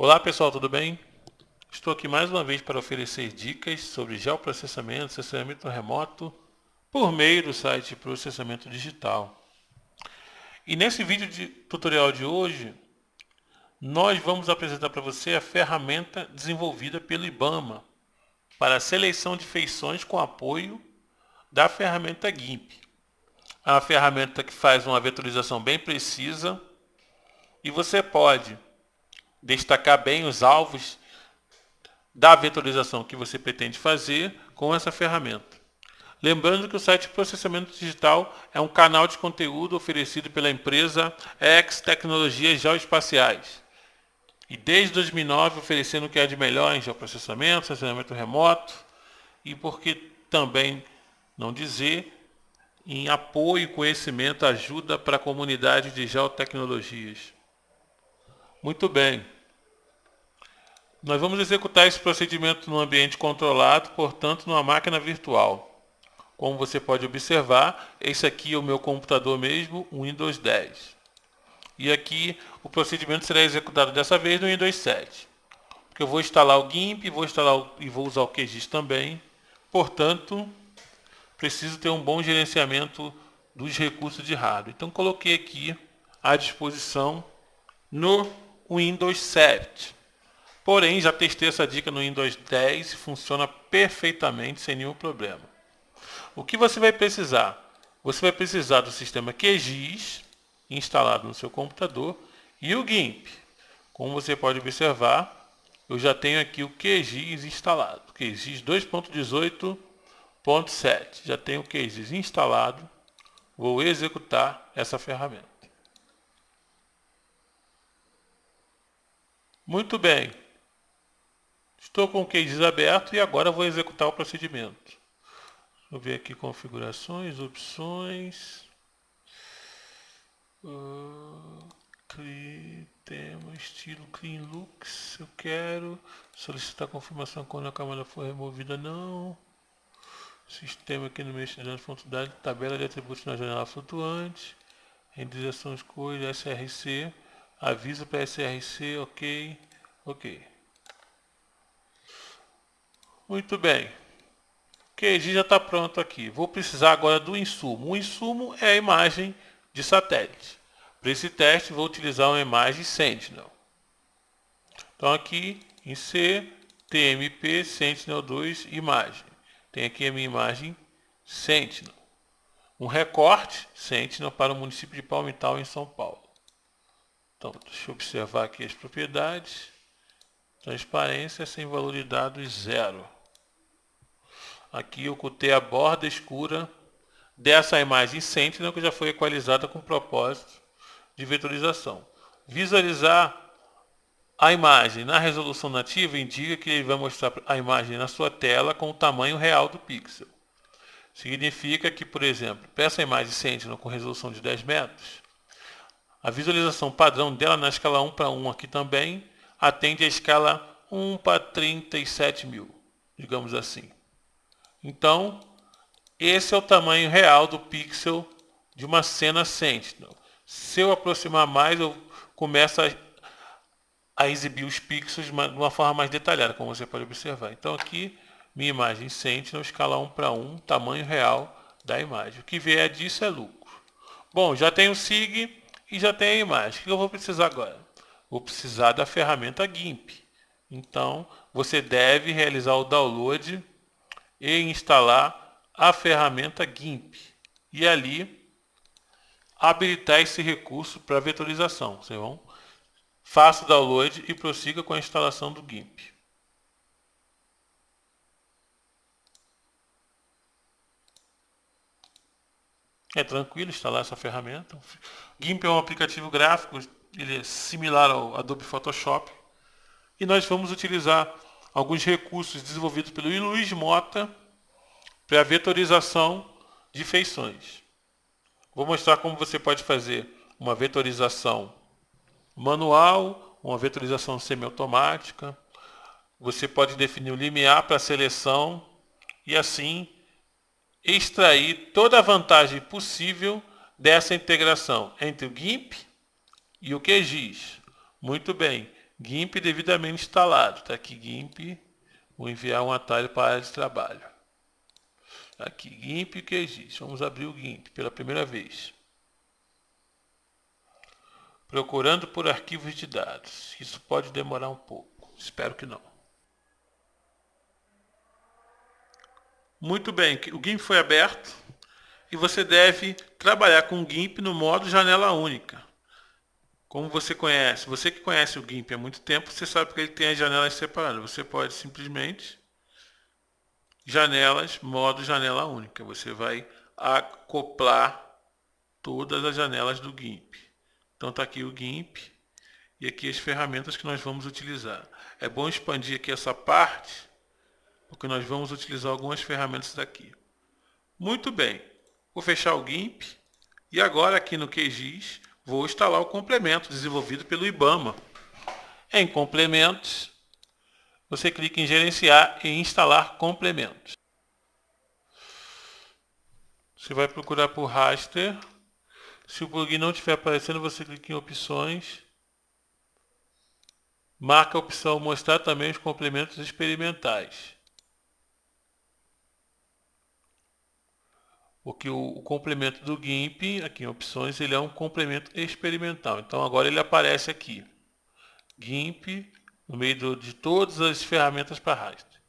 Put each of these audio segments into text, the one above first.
Olá pessoal, tudo bem? Estou aqui mais uma vez para oferecer dicas sobre geoprocessamento, processamento remoto por meio do site Processamento Digital. E nesse tutorial de hoje, nós vamos apresentar para você a ferramenta desenvolvida pelo IBAMA para a seleção de feições com apoio da ferramenta GIMP. É uma ferramenta que faz uma vetorização bem precisa e você pode destacar bem os alvos da vetorização que você pretende fazer com essa ferramenta. Lembrando que o site Processamento Digital é um canal de conteúdo oferecido pela empresa X Tecnologias Geoespaciais. E desde 2009 oferecendo o que é de melhor em geoprocessamento, processamento remoto e por que também não dizer, em apoio, conhecimento, ajuda para a comunidade de geotecnologias. Muito bem. Nós vamos executar esse procedimento num ambiente controlado, portanto, numa máquina virtual. Como você pode observar, esse aqui é o meu computador mesmo, o Windows 10. E aqui o procedimento será executado dessa vez no Windows 7. Porque eu vou instalar o GIMP, vou usar o QGIS também. Portanto, preciso ter um bom gerenciamento dos recursos de hardware. Então, coloquei aqui à disposição no Windows 7. Porém, já testei essa dica no Windows 10 e funciona perfeitamente sem nenhum problema. O que você vai precisar? Você vai precisar do sistema QGIS instalado no seu computador e o GIMP. Como você pode observar, eu já tenho aqui o QGIS instalado. QGIS 2.18.7. Já tenho o QGIS instalado. Vou executar essa ferramenta. Muito bem. Estou com o QGIS aberto e agora vou executar o procedimento. Deixa eu ver aqui configurações, opções. Tema, estilo Clean Looks. Eu quero solicitar confirmação quando a camada for removida, não. Sistema aqui no meio de funcionalidade, tabela de atributos na janela flutuante. Renderização escolha, SRC. Aviso para SRC, ok. Muito bem. O QGIS já está pronto aqui. Vou precisar agora do insumo. O insumo é a imagem de satélite. Para esse teste, vou utilizar uma imagem Sentinel. Então aqui em C, TMP Sentinel-2 imagem. Tem aqui a minha imagem Sentinel. Um recorte Sentinel para o município de Palmital, em São Paulo. Então, deixa eu observar aqui as propriedades. Transparência sem valor de dados 0. Aqui eu ocultei a borda escura dessa imagem Sentinel que já foi equalizada com propósito de vetorização. Visualizar a imagem na resolução nativa indica que ele vai mostrar a imagem na sua tela com o tamanho real do pixel. Significa que, por exemplo, para essa imagem Sentinel com resolução de 10 metros, a visualização padrão dela na escala 1:1 aqui também atende à escala 1:37.000, digamos assim. Então, esse é o tamanho real do pixel de uma cena Sentinel. Se eu aproximar mais, eu começo a exibir os pixels de uma forma mais detalhada, como você pode observar. Então aqui, minha imagem Sentinel, escala 1:1, tamanho real da imagem. O que vier disso é lucro. Bom, já tenho o SIG e já tenho a imagem. O que eu vou precisar agora? Vou precisar da ferramenta GIMP. Então, você deve realizar o download e instalar a ferramenta GIMP. E ali, habilitar esse recurso para vetorização. Vocês vão, faça o download e prossiga com a instalação do GIMP. É tranquilo instalar essa ferramenta. GIMP é um aplicativo gráfico, ele é similar ao Adobe Photoshop. E nós vamos utilizar alguns recursos desenvolvidos pelo Luiz Mota para a vetorização de feições. Vou mostrar como você pode fazer uma vetorização manual, uma vetorização semiautomática. Você pode definir o limiar para a seleção e assim extrair toda a vantagem possível dessa integração entre o GIMP e o QGIS. Muito bem. GIMP devidamente instalado. Está aqui GIMP. Vou enviar um atalho para a área de trabalho. Aqui, GIMP e QGIS. Vamos abrir o GIMP pela primeira vez. Procurando por arquivos de dados. Isso pode demorar um pouco. Espero que não. Muito bem, o GIMP foi aberto e você deve trabalhar com o GIMP no modo janela única. Como você que conhece o GIMP há muito tempo, você sabe que ele tem as janelas separadas. Você pode simplesmente modo janela única. Você vai acoplar todas as janelas do GIMP. Então está aqui o GIMP e aqui as ferramentas que nós vamos utilizar. É bom expandir aqui essa parte, porque nós vamos utilizar algumas ferramentas daqui. Muito bem, vou fechar o GIMP e agora aqui no QGIS vou instalar o complemento desenvolvido pelo IBAMA. Em complementos, você clica em gerenciar e instalar complementos. Você vai procurar por raster. Se o plugin não estiver aparecendo, você clica em opções. Marca a opção mostrar também os complementos experimentais. Porque o complemento do GIMP, aqui em opções, ele é um complemento experimental. Então agora ele aparece aqui. GIMP, no meio de todas as ferramentas para raster.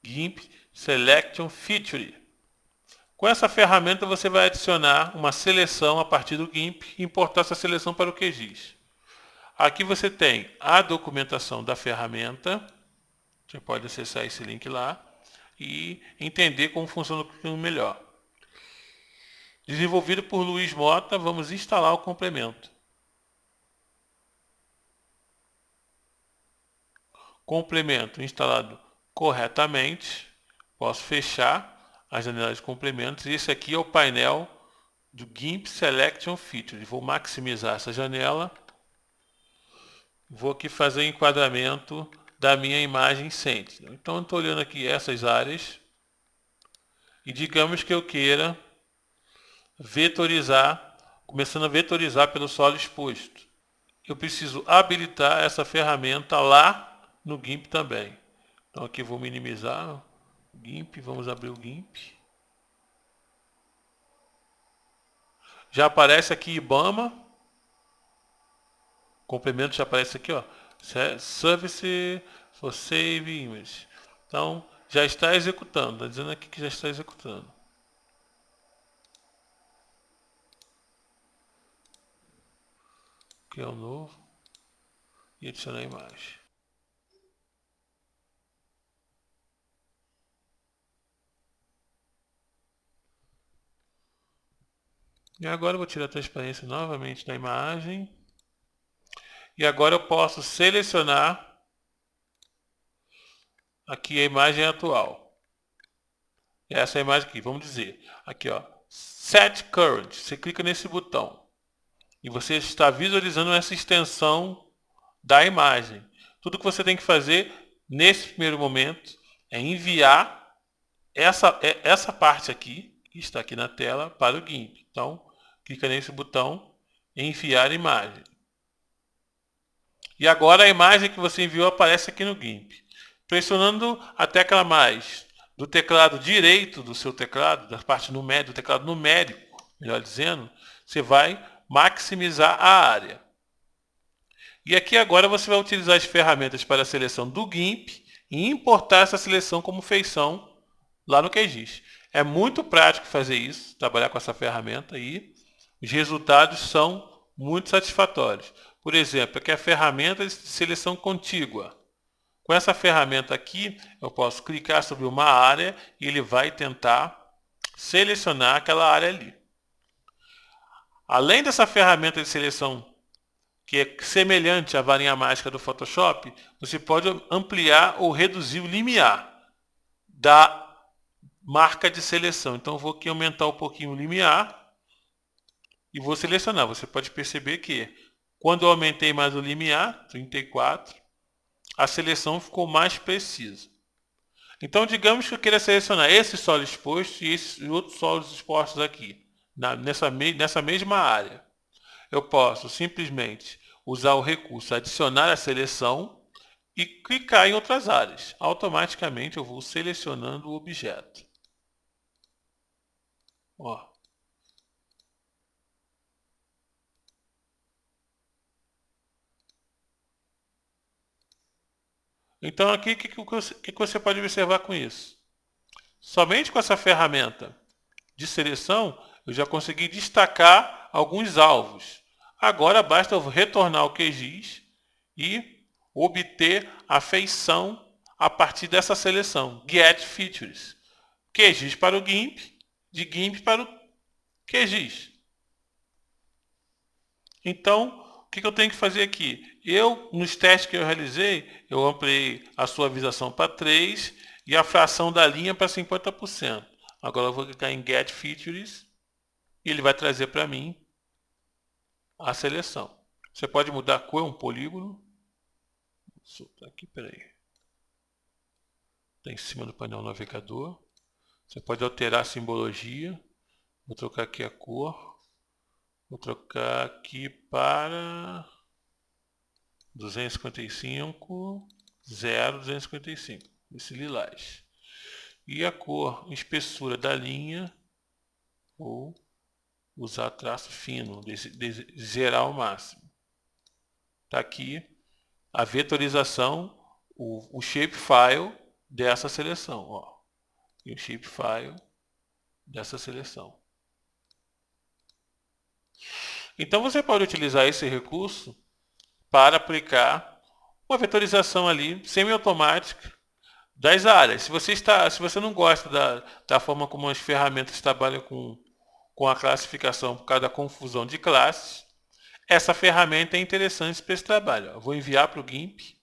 GIMP Selection Feature. Com essa ferramenta você vai adicionar uma seleção a partir do GIMP e importar essa seleção para o QGIS. Aqui você tem a documentação da ferramenta. Você pode acessar esse link lá e entender como funciona o melhor. Desenvolvido por Luiz Mota, vamos instalar o complemento. Complemento instalado corretamente. Posso fechar as janelas de complementos. E esse aqui é o painel do GIMP Selection Feature. Vou maximizar essa janela. Vou aqui fazer o enquadramento da minha imagem Sentinel. Então, eu estou olhando aqui essas áreas. E digamos que eu queira vetorizar, começando a vetorizar pelo solo exposto. Eu preciso habilitar essa ferramenta lá no GIMP também. Então aqui eu vou minimizar o GIMP, vamos abrir o GIMP. Já aparece aqui IBAMA. Complemento já aparece aqui, ó. Service for Save Image. Então já está executando, está dizendo aqui que já está executando. Criar um novo e adicionar a imagem. E agora eu vou tirar a transparência novamente da imagem. E agora eu posso selecionar aqui a imagem atual. Essa é a imagem aqui, vamos dizer. Aqui, ó, Set Current. Você clica nesse botão. E você está visualizando essa extensão da imagem. Tudo que você tem que fazer nesse primeiro momento é enviar essa parte aqui, que está aqui na tela, para o GIMP. Então, clica nesse botão, enviar imagem. E agora a imagem que você enviou aparece aqui no GIMP. Pressionando a tecla mais do teclado direito do seu teclado, da parte numérica, do teclado numérico, melhor dizendo, você vai maximizar a área. E aqui agora você vai utilizar as ferramentas para a seleção do GIMP e importar essa seleção como feição lá no QGIS. É muito prático fazer isso, trabalhar com essa ferramenta e os resultados são muito satisfatórios. Por exemplo, aqui é a ferramenta de seleção contígua. Com essa ferramenta aqui, eu posso clicar sobre uma área e ele vai tentar selecionar aquela área ali. Além dessa ferramenta de seleção, que é semelhante à varinha mágica do Photoshop, você pode ampliar ou reduzir o limiar da marca de seleção. Então eu vou aqui aumentar um pouquinho o limiar e vou selecionar. Você pode perceber que quando eu aumentei mais o limiar, 34, a seleção ficou mais precisa. Então digamos que eu queira selecionar esse solo exposto e esses outros solos expostos aqui, nessa mesma área. Eu posso simplesmente usar o recurso adicionar a seleção e clicar em outras áreas. Automaticamente eu vou selecionando o objeto. Ó. Então aqui o que você pode observar com isso? Somente com essa ferramenta de seleção eu já consegui destacar alguns alvos. Agora basta eu retornar o QGIS e obter a feição a partir dessa seleção. Get Features. QGIS para o GIMP, de GIMP para o QGIS. Então, o que eu tenho que fazer aqui? Nos testes que eu realizei, eu ampliei a suavização para 3 e a fração da linha para 50%. Agora eu vou clicar em Get Features e ele vai trazer para mim a seleção. Você pode mudar a cor, um polígono. Vou soltar aqui, peraí. Está em cima do painel navegador. Você pode alterar a simbologia. Vou trocar aqui a cor. Vou trocar aqui para 255, 255. Esse lilás. E a cor, espessura da linha, vou usar traço fino, zerar ao máximo. Está aqui a vetorização, o shapefile dessa seleção. Ó. E o shapefile dessa seleção. Então você pode utilizar esse recurso para aplicar uma vetorização ali semiautomática das áreas. Se você não gosta da forma como as ferramentas trabalham com a classificação por causa da confusão de classes, essa ferramenta é interessante para esse trabalho. Eu vou enviar para o GIMP.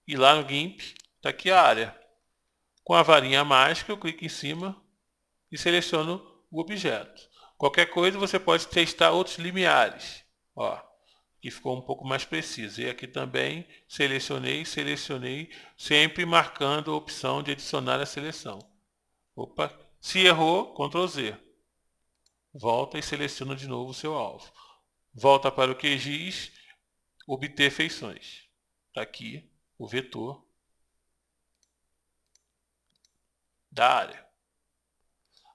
E lá no GIMP está aqui a área. Com a varinha mágica, eu clico em cima e seleciono o objeto. Qualquer coisa você pode testar outros limiares. Ó, aqui ficou um pouco mais preciso. E aqui também selecionei, sempre marcando a opção de adicionar a seleção. Opa, se errou, Ctrl Z. Volta e seleciona de novo o seu alvo. Volta para o QGIS, obter feições. Está aqui o vetor da área.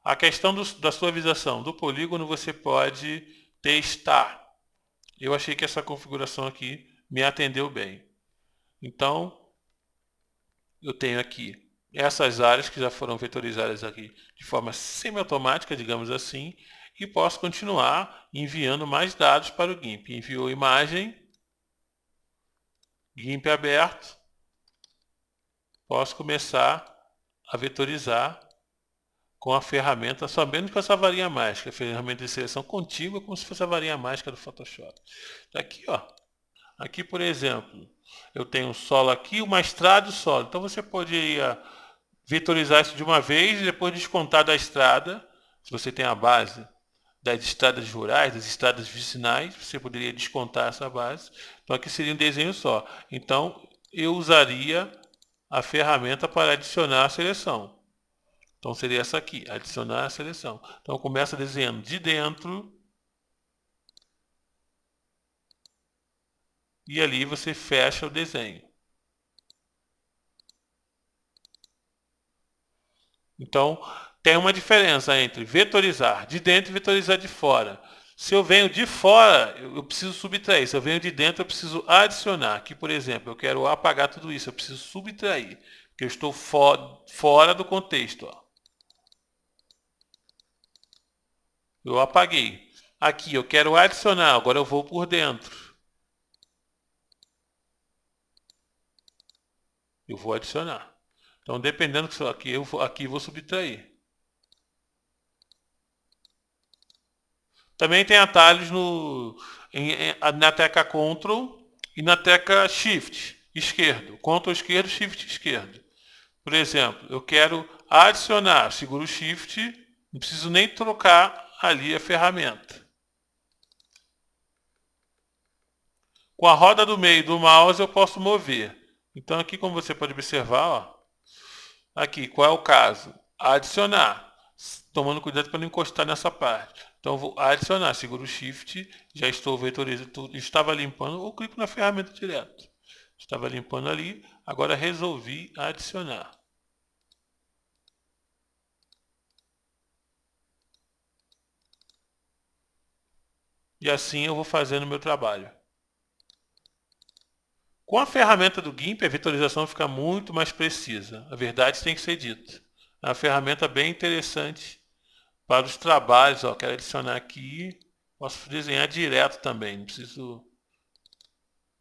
A questão da suavização do polígono você pode testar. Eu achei que essa configuração aqui me atendeu bem. Então, eu tenho aqui essas áreas que já foram vetorizadas aqui de forma semiautomática, digamos assim, e posso continuar enviando mais dados para o GIMP. Enviou imagem, GIMP aberto, posso começar a vetorizar com a ferramenta, somente com essa varinha mágica, a ferramenta de seleção contígua, como se fosse a varinha mágica do Photoshop. Tá aqui, ó. Aqui, por exemplo, eu tenho um solo aqui, uma estrada e o solo. Então você poderia vetorizar isso de uma vez e depois descontar da estrada. Se você tem a base das estradas rurais, das estradas vicinais, você poderia descontar essa base. Então aqui seria um desenho só. Então eu usaria a ferramenta para adicionar a seleção. Então seria essa aqui, adicionar a seleção. Então começa desenhando de dentro. E ali você fecha o desenho. Então tem uma diferença entre vetorizar de dentro e vetorizar de fora. Se eu venho de fora, eu preciso subtrair. Se eu venho de dentro, eu preciso adicionar. Aqui, por exemplo, eu quero apagar tudo isso. Eu preciso subtrair. Porque eu estou fora do contexto. Ó. Eu apaguei. Aqui eu quero adicionar, agora eu vou por dentro. Eu vou adicionar. Então, dependendo do que aqui, eu vou subtrair. Também tem atalhos na tecla Ctrl e na tecla Shift esquerdo. Ctrl esquerdo, Shift esquerdo. Por exemplo, eu quero adicionar, seguro o Shift, não preciso nem trocar ali a ferramenta. Com a roda do meio do mouse eu posso mover. Então aqui, como você pode observar, ó, aqui, qual é o caso? Adicionar, tomando cuidado para não encostar nessa parte. Então eu vou adicionar, seguro o Shift, já estou vetorizando, estava limpando, ou clico na ferramenta direto. Estava limpando ali, agora resolvi adicionar. E assim eu vou fazendo o meu trabalho. Com a ferramenta do GIMP, a visualização fica muito mais precisa. A verdade tem que ser dita. É uma ferramenta bem interessante para os trabalhos. Ó, quero adicionar aqui. Posso desenhar direto também. Não preciso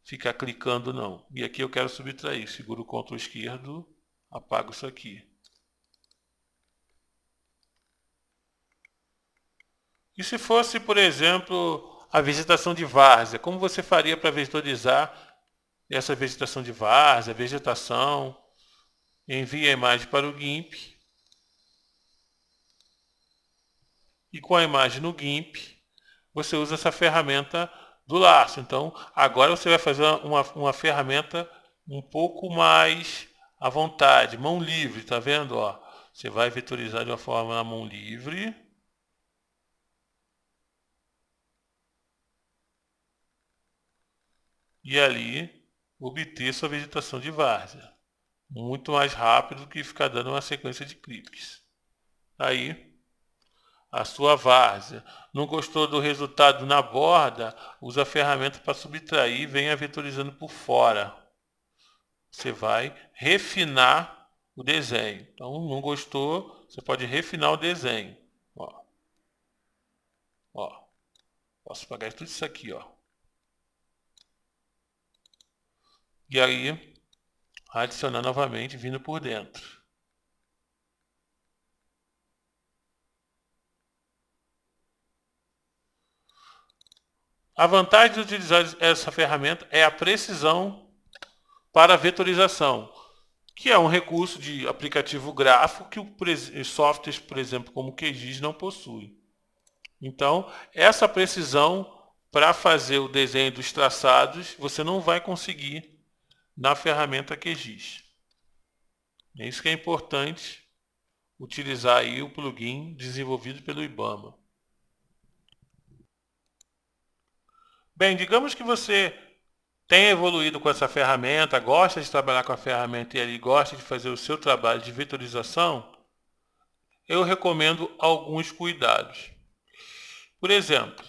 ficar clicando não. E aqui eu quero subtrair. Seguro o Ctrl esquerdo. Apago isso aqui. E se fosse, por exemplo, a vegetação de várzea? Como você faria para vetorizar essa vegetação de várzea, vegetação? Envie a imagem para o GIMP. E com a imagem no GIMP, você usa essa ferramenta do laço. Então, agora você vai fazer uma ferramenta um pouco mais à vontade, mão livre, tá vendo? Ó, você vai vetorizar de uma forma na mão livre. E ali, obter sua vegetação de várzea. Muito mais rápido do que ficar dando uma sequência de cliques. Aí, a sua várzea. Não gostou do resultado na borda? Usa a ferramenta para subtrair e venha vetorizando por fora. Você vai refinar o desenho. Então, não gostou, você pode refinar o desenho. Ó. Ó. Posso apagar tudo isso aqui, ó. E aí, adicionar novamente, vindo por dentro. A vantagem de utilizar essa ferramenta é a precisão para a vetorização, que é um recurso de aplicativo gráfico que os softwares, por exemplo, como o QGIS, não possuem. Então, essa precisão para fazer o desenho dos traçados, você não vai conseguir na ferramenta QGIS. É isso que é importante utilizar aí o plugin desenvolvido pelo IBAMA. Bem, digamos que você tem evoluído com essa ferramenta, gosta de trabalhar com a ferramenta e ali gosta de fazer o seu trabalho de vetorização, eu recomendo alguns cuidados. Por exemplo,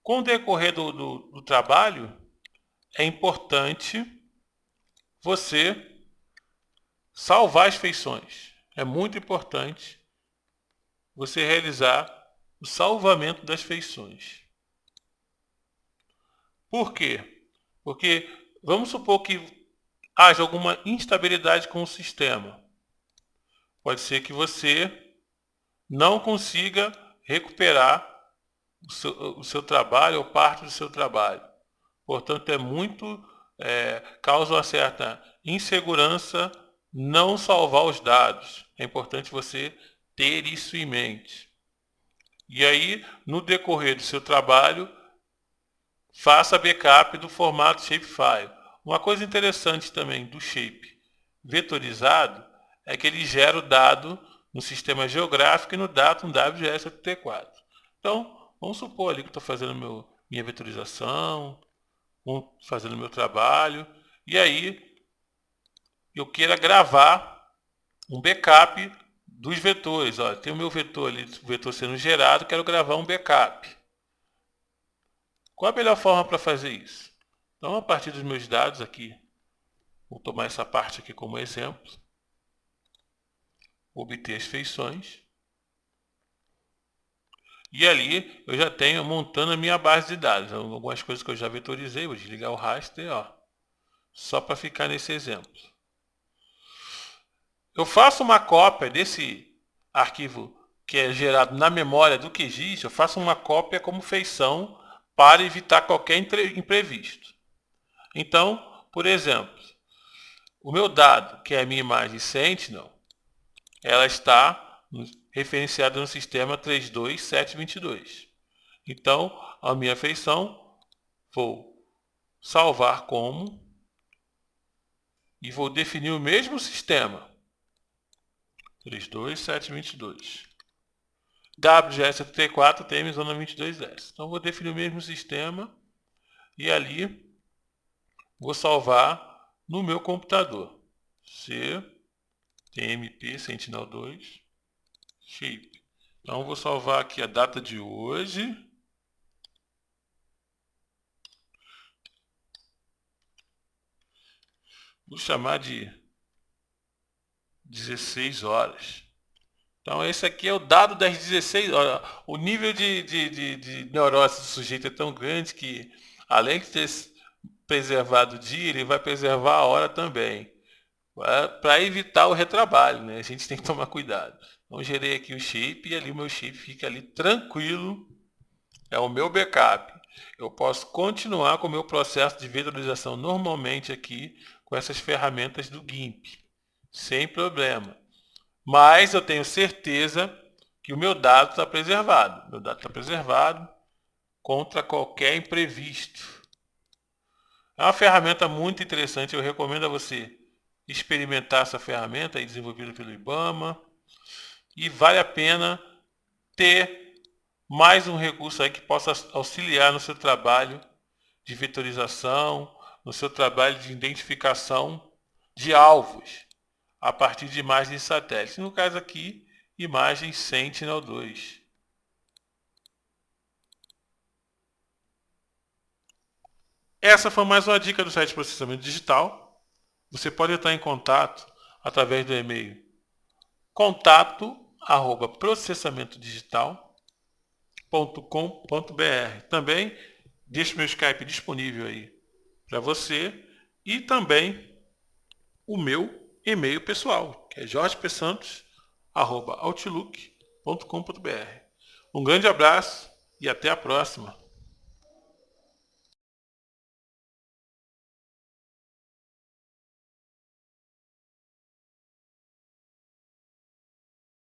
com o decorrer do trabalho, é importante você salvar as feições. É muito importante você realizar o salvamento das feições. Por quê? Porque vamos supor que haja alguma instabilidade com o sistema. Pode ser que você não consiga recuperar o seu trabalho ou parte do seu trabalho. Portanto, causa uma certa insegurança não salvar os dados. É importante você ter isso em mente. E aí, no decorrer do seu trabalho, faça backup do formato shapefile. Uma coisa interessante também do shape vetorizado é que ele gera o dado no sistema geográfico e no Datum WGS84. Então, vamos supor ali que estou fazendo minha vetorização, fazendo meu trabalho, e aí eu queira gravar um backup dos vetores. Olha, tem o meu vetor ali, o vetor sendo gerado, quero gravar um backup. Qual a melhor forma para fazer isso? Então, a partir dos meus dados aqui, vou tomar essa parte aqui como exemplo, obter as feições, e ali eu já tenho montando a minha base de dados. Algumas coisas que eu já vetorizei, vou desligar o raster, ó, só para ficar nesse exemplo. Eu faço uma cópia desse arquivo que é gerado na memória do QGIS, eu faço uma cópia como feição para evitar qualquer imprevisto. Então, por exemplo, o meu dado, que é a minha imagem Sentinel, ela está referenciada no sistema 32722. Então, a minha feição, vou salvar como e vou definir o mesmo sistema. 32722. WGS74 TM zona 22S. Então, vou definir o mesmo sistema e ali vou salvar no meu computador. CTMP Sentinel-2 Shape. Então vou salvar aqui a data de hoje. Vou chamar de 16 horas. Então esse aqui é o dado das 16 horas. O nível de neurose do sujeito é tão grande que, além de ter preservado o dia, ele vai preservar a hora também. Para evitar o retrabalho, né? A gente tem que tomar cuidado. Então gerei aqui o shape e ali o meu shape fica ali tranquilo. É o meu backup. Eu posso continuar com o meu processo de vetorização normalmente aqui com essas ferramentas do GIMP. Sem problema. Mas eu tenho certeza que o meu dado está preservado. Meu dado está preservado contra qualquer imprevisto. É uma ferramenta muito interessante. Eu recomendo a você experimentar essa ferramenta aí desenvolvida pelo IBAMA. E vale a pena ter mais um recurso aí que possa auxiliar no seu trabalho de vetorização, no seu trabalho de identificação de alvos a partir de imagens de satélite. No caso aqui, imagens Sentinel-2. Essa foi mais uma dica do site de processamento digital. Você pode entrar em contato através do e-mail contato@processamentodigital.com.br. Também deixo meu Skype disponível aí para você e também o meu e-mail pessoal, que é jorgepesantos@outlook.com.br. Um grande abraço e até a próxima.